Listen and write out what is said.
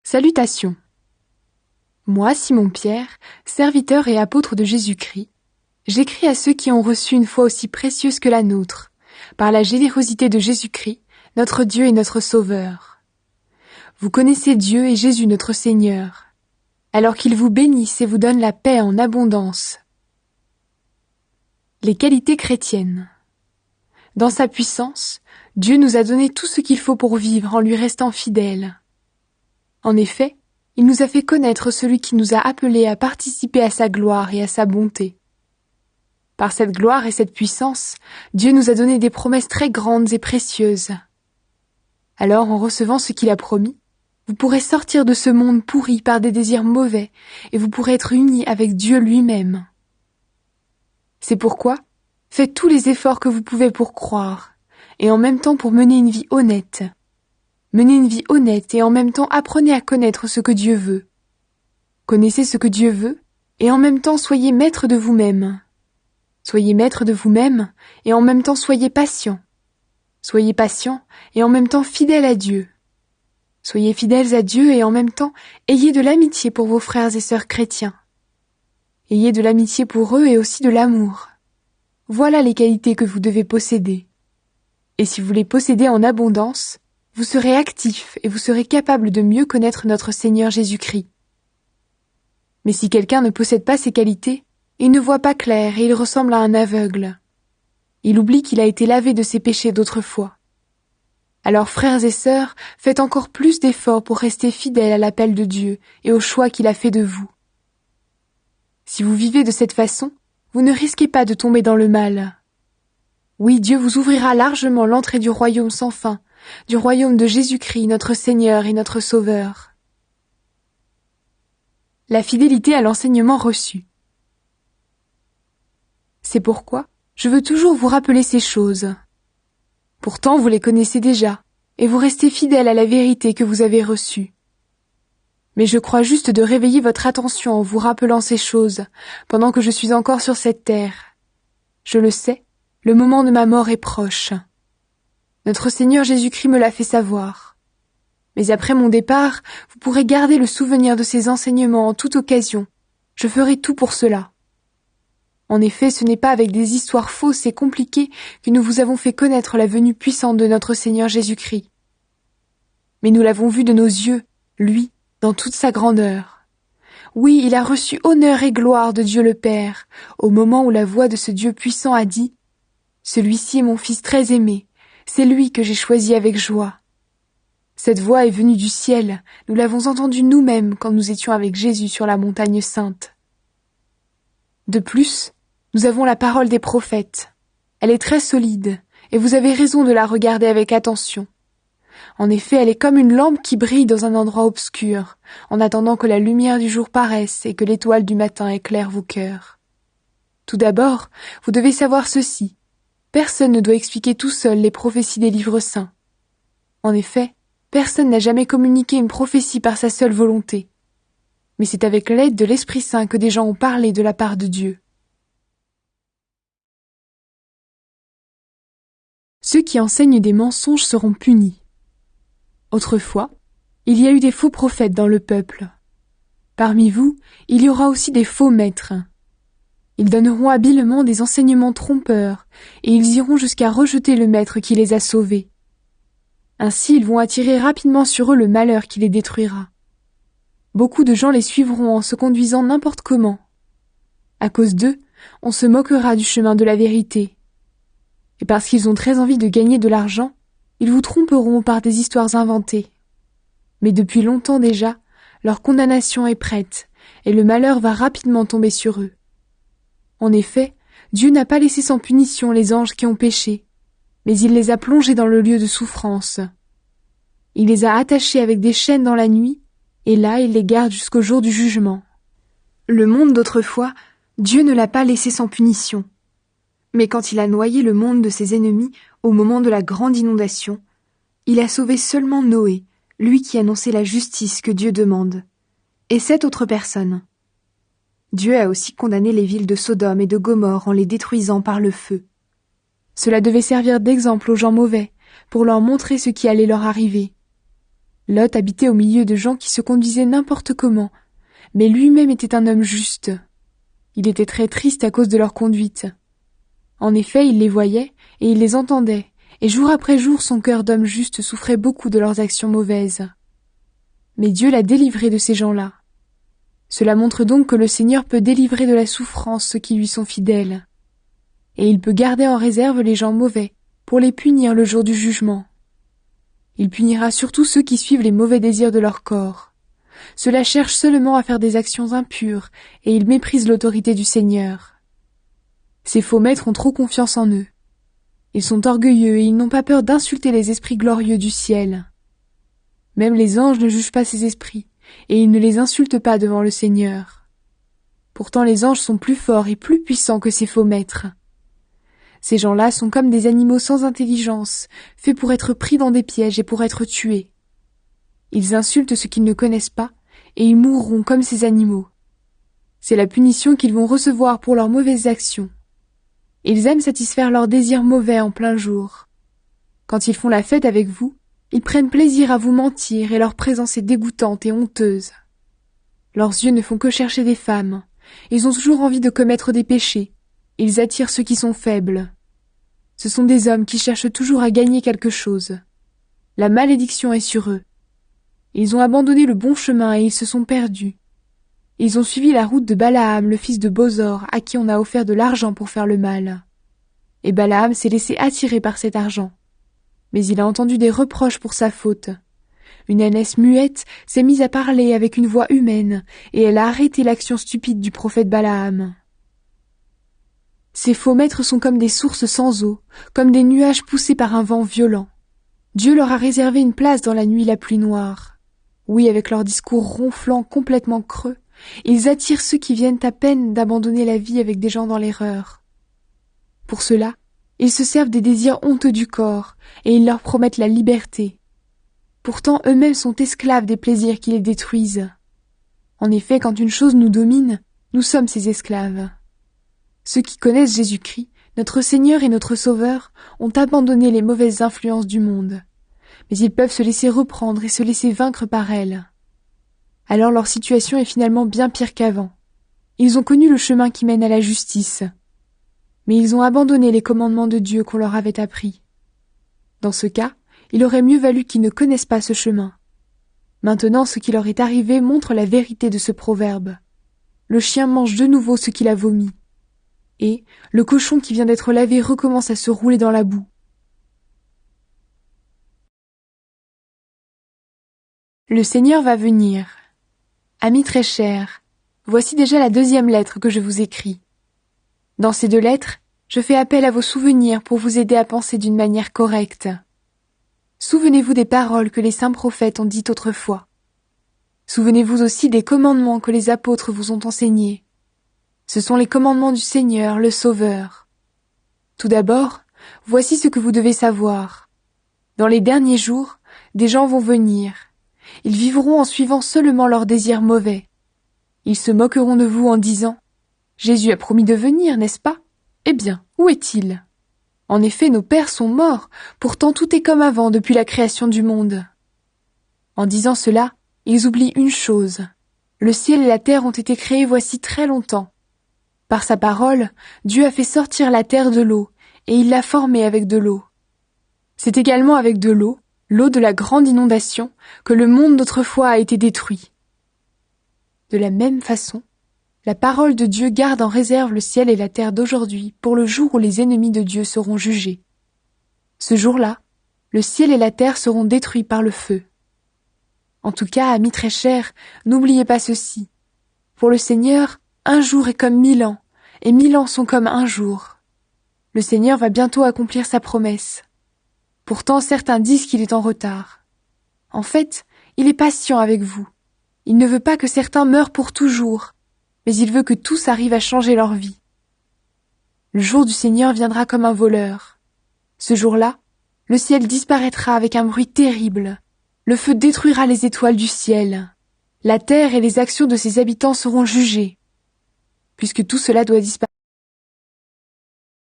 Salutations. Moi, Simon-Pierre, serviteur et apôtre de Jésus-Christ, j'écris à ceux qui ont reçu une foi aussi précieuse que la nôtre, par la générosité de Jésus-Christ, notre Dieu et notre Sauveur. Vous connaissez Dieu et Jésus notre Seigneur, alors qu'il vous bénisse et vous donne la paix en abondance. Les qualités chrétiennes. Dans sa puissance, Dieu nous a donné tout ce qu'il faut pour vivre en lui restant fidèles. En effet, il nous a fait connaître celui qui nous a appelés à participer à sa gloire et à sa bonté. Par cette gloire et cette puissance, Dieu nous a donné des promesses très grandes et précieuses. Alors, en recevant ce qu'il a promis, vous pourrez sortir de ce monde pourri par des désirs mauvais et vous pourrez être unis avec Dieu lui-même. C'est pourquoi, faites tous les efforts que vous pouvez pour croire, et en même temps pour mener une vie honnête. Menez une vie honnête et en même temps apprenez à connaître ce que Dieu veut. Connaissez ce que Dieu veut et en même temps soyez maître de vous-même. Soyez maître de vous-même et en même temps soyez patient. Soyez patient et en même temps fidèle à Dieu. Soyez fidèles à Dieu et en même temps ayez de l'amitié pour vos frères et sœurs chrétiens. Ayez de l'amitié pour eux et aussi de l'amour. Voilà les qualités que vous devez posséder. Et si vous les possédez en abondance, vous serez actif et vous serez capable de mieux connaître notre Seigneur Jésus-Christ. Mais si quelqu'un ne possède pas ces qualités, il ne voit pas clair et il ressemble à un aveugle. Il oublie qu'il a été lavé de ses péchés d'autrefois. Alors frères et sœurs, faites encore plus d'efforts pour rester fidèles à l'appel de Dieu et au choix qu'il a fait de vous. Si vous vivez de cette façon, vous ne risquez pas de tomber dans le mal. Oui, Dieu vous ouvrira largement l'entrée du royaume sans fin, du royaume de Jésus-Christ, notre Seigneur et notre Sauveur. La fidélité à l'enseignement reçu. C'est pourquoi je veux toujours vous rappeler ces choses. Pourtant, vous les connaissez déjà, et vous restez fidèles à la vérité que vous avez reçue. Mais je crois juste de réveiller votre attention en vous rappelant ces choses, pendant que je suis encore sur cette terre. Je le sais, le moment de ma mort est proche. Notre Seigneur Jésus-Christ me l'a fait savoir. Mais après mon départ, vous pourrez garder le souvenir de ces enseignements en toute occasion. Je ferai tout pour cela. En effet, ce n'est pas avec des histoires fausses et compliquées que nous vous avons fait connaître la venue puissante de notre Seigneur Jésus-Christ. Mais nous l'avons vu de nos yeux, lui, dans toute sa grandeur. Oui, il a reçu honneur et gloire de Dieu le Père, au moment où la voix de ce Dieu puissant a dit « Celui-ci est mon Fils très aimé, c'est lui que j'ai choisi avec joie. » Cette voix est venue du ciel, nous l'avons entendue nous-mêmes quand nous étions avec Jésus sur la montagne sainte. De plus, nous avons la parole des prophètes. Elle est très solide, et vous avez raison de la regarder avec attention. En effet, elle est comme une lampe qui brille dans un endroit obscur, en attendant que la lumière du jour paraisse et que l'étoile du matin éclaire vos cœurs. Tout d'abord, vous devez savoir ceci. Personne ne doit expliquer tout seul les prophéties des livres saints. En effet, personne n'a jamais communiqué une prophétie par sa seule volonté. Mais c'est avec l'aide de l'Esprit Saint que des gens ont parlé de la part de Dieu. Ceux qui enseignent des mensonges seront punis. Autrefois, il y a eu des faux prophètes dans le peuple. Parmi vous, il y aura aussi des faux maîtres. Ils donneront habilement des enseignements trompeurs, et ils iront jusqu'à rejeter le maître qui les a sauvés. Ainsi, ils vont attirer rapidement sur eux le malheur qui les détruira. Beaucoup de gens les suivront en se conduisant n'importe comment. À cause d'eux, on se moquera du chemin de la vérité. Et parce qu'ils ont très envie de gagner de l'argent, ils vous tromperont par des histoires inventées. Mais depuis longtemps déjà, leur condamnation est prête, et le malheur va rapidement tomber sur eux. En effet, Dieu n'a pas laissé sans punition les anges qui ont péché, mais il les a plongés dans le lieu de souffrance. Il les a attachés avec des chaînes dans la nuit, et là il les garde jusqu'au jour du jugement. Le monde d'autrefois, Dieu ne l'a pas laissé sans punition. Mais quand il a noyé le monde de ses ennemis au moment de la grande inondation, il a sauvé seulement Noé, lui qui annonçait la justice que Dieu demande, et 7 autres personnes. Dieu a aussi condamné les villes de Sodome et de Gomorrhe en les détruisant par le feu. Cela devait servir d'exemple aux gens mauvais, pour leur montrer ce qui allait leur arriver. Lot habitait au milieu de gens qui se conduisaient n'importe comment, mais lui-même était un homme juste. Il était très triste à cause de leur conduite. En effet, il les voyait et il les entendait, et jour après jour son cœur d'homme juste souffrait beaucoup de leurs actions mauvaises. Mais Dieu l'a délivré de ces gens-là. Cela montre donc que le Seigneur peut délivrer de la souffrance ceux qui lui sont fidèles. Et il peut garder en réserve les gens mauvais, pour les punir le jour du jugement. Il punira surtout ceux qui suivent les mauvais désirs de leur corps. Ceux-là cherchent seulement à faire des actions impures, et ils méprisent l'autorité du Seigneur. Ces faux maîtres ont trop confiance en eux. Ils sont orgueilleux et ils n'ont pas peur d'insulter les esprits glorieux du ciel. Même les anges ne jugent pas ces esprits, et ils ne les insultent pas devant le Seigneur. Pourtant les anges sont plus forts et plus puissants que ces faux maîtres. Ces gens-là sont comme des animaux sans intelligence, faits pour être pris dans des pièges et pour être tués. Ils insultent ceux qu'ils ne connaissent pas, et ils mourront comme ces animaux. C'est la punition qu'ils vont recevoir pour leurs mauvaises actions. Ils aiment satisfaire leurs désirs mauvais en plein jour. Quand ils font la fête avec vous, ils prennent plaisir à vous mentir et leur présence est dégoûtante et honteuse. Leurs yeux ne font que chercher des femmes. Ils ont toujours envie de commettre des péchés. Ils attirent ceux qui sont faibles. Ce sont des hommes qui cherchent toujours à gagner quelque chose. La malédiction est sur eux. Ils ont abandonné le bon chemin et ils se sont perdus. Ils ont suivi la route de Balaam, le fils de Bosor, à qui on a offert de l'argent pour faire le mal. Et Balaam s'est laissé attirer par cet argent. Mais il a entendu des reproches pour sa faute. Une ânesse muette s'est mise à parler avec une voix humaine, et elle a arrêté l'action stupide du prophète Balaam. Ces faux maîtres sont comme des sources sans eau, comme des nuages poussés par un vent violent. Dieu leur a réservé une place dans la nuit la plus noire. Oui, avec leurs discours ronflants complètement creux, ils attirent ceux qui viennent à peine d'abandonner la vie avec des gens dans l'erreur. Pour cela, ils se servent des désirs honteux du corps, et ils leur promettent la liberté. Pourtant, eux-mêmes sont esclaves des plaisirs qui les détruisent. En effet, quand une chose nous domine, nous sommes ses esclaves. Ceux qui connaissent Jésus-Christ, notre Seigneur et notre Sauveur, ont abandonné les mauvaises influences du monde. Mais ils peuvent se laisser reprendre et se laisser vaincre par elles. Alors leur situation est finalement bien pire qu'avant. Ils ont connu le chemin qui mène à la justice. Mais ils ont abandonné les commandements de Dieu qu'on leur avait appris. Dans ce cas, il aurait mieux valu qu'ils ne connaissent pas ce chemin. Maintenant, ce qui leur est arrivé montre la vérité de ce proverbe. Le chien mange de nouveau ce qu'il a vomi. Et le cochon qui vient d'être lavé recommence à se rouler dans la boue. Le Seigneur va venir. Amis très chers, voici déjà la 2e lettre que je vous écris. Dans ces 2 lettres, je fais appel à vos souvenirs pour vous aider à penser d'une manière correcte. Souvenez-vous des paroles que les saints prophètes ont dites autrefois. Souvenez-vous aussi des commandements que les apôtres vous ont enseignés. Ce sont les commandements du Seigneur, le Sauveur. Tout d'abord, voici ce que vous devez savoir. Dans les derniers jours, des gens vont venir. Ils vivront en suivant seulement leurs désirs mauvais. Ils se moqueront de vous en disant « Jésus a promis de venir, n'est-ce pas ? Eh bien, où est-il ? En effet, nos pères sont morts, pourtant tout est comme avant depuis la création du monde. » En disant cela, ils oublient une chose. Le ciel et la terre ont été créés voici très longtemps. Par sa parole, Dieu a fait sortir la terre de l'eau, et il l'a formée avec de l'eau. C'est également avec de l'eau, l'eau de la grande inondation, que le monde d'autrefois a été détruit. De la même façon, la parole de Dieu garde en réserve le ciel et la terre d'aujourd'hui pour le jour où les ennemis de Dieu seront jugés. Ce jour-là, le ciel et la terre seront détruits par le feu. En tout cas, amis très chers, n'oubliez pas ceci. Pour le Seigneur, un jour est comme 1000 ans, et 1000 ans sont comme un jour. Le Seigneur va bientôt accomplir sa promesse. Pourtant, certains disent qu'il est en retard. En fait, il est patient avec vous. Il ne veut pas que certains meurent pour toujours, mais il veut que tous arrivent à changer leur vie. Le jour du Seigneur viendra comme un voleur. Ce jour-là, le ciel disparaîtra avec un bruit terrible. Le feu détruira les étoiles du ciel. La terre et les actions de ses habitants seront jugées. Puisque tout cela doit disparaître,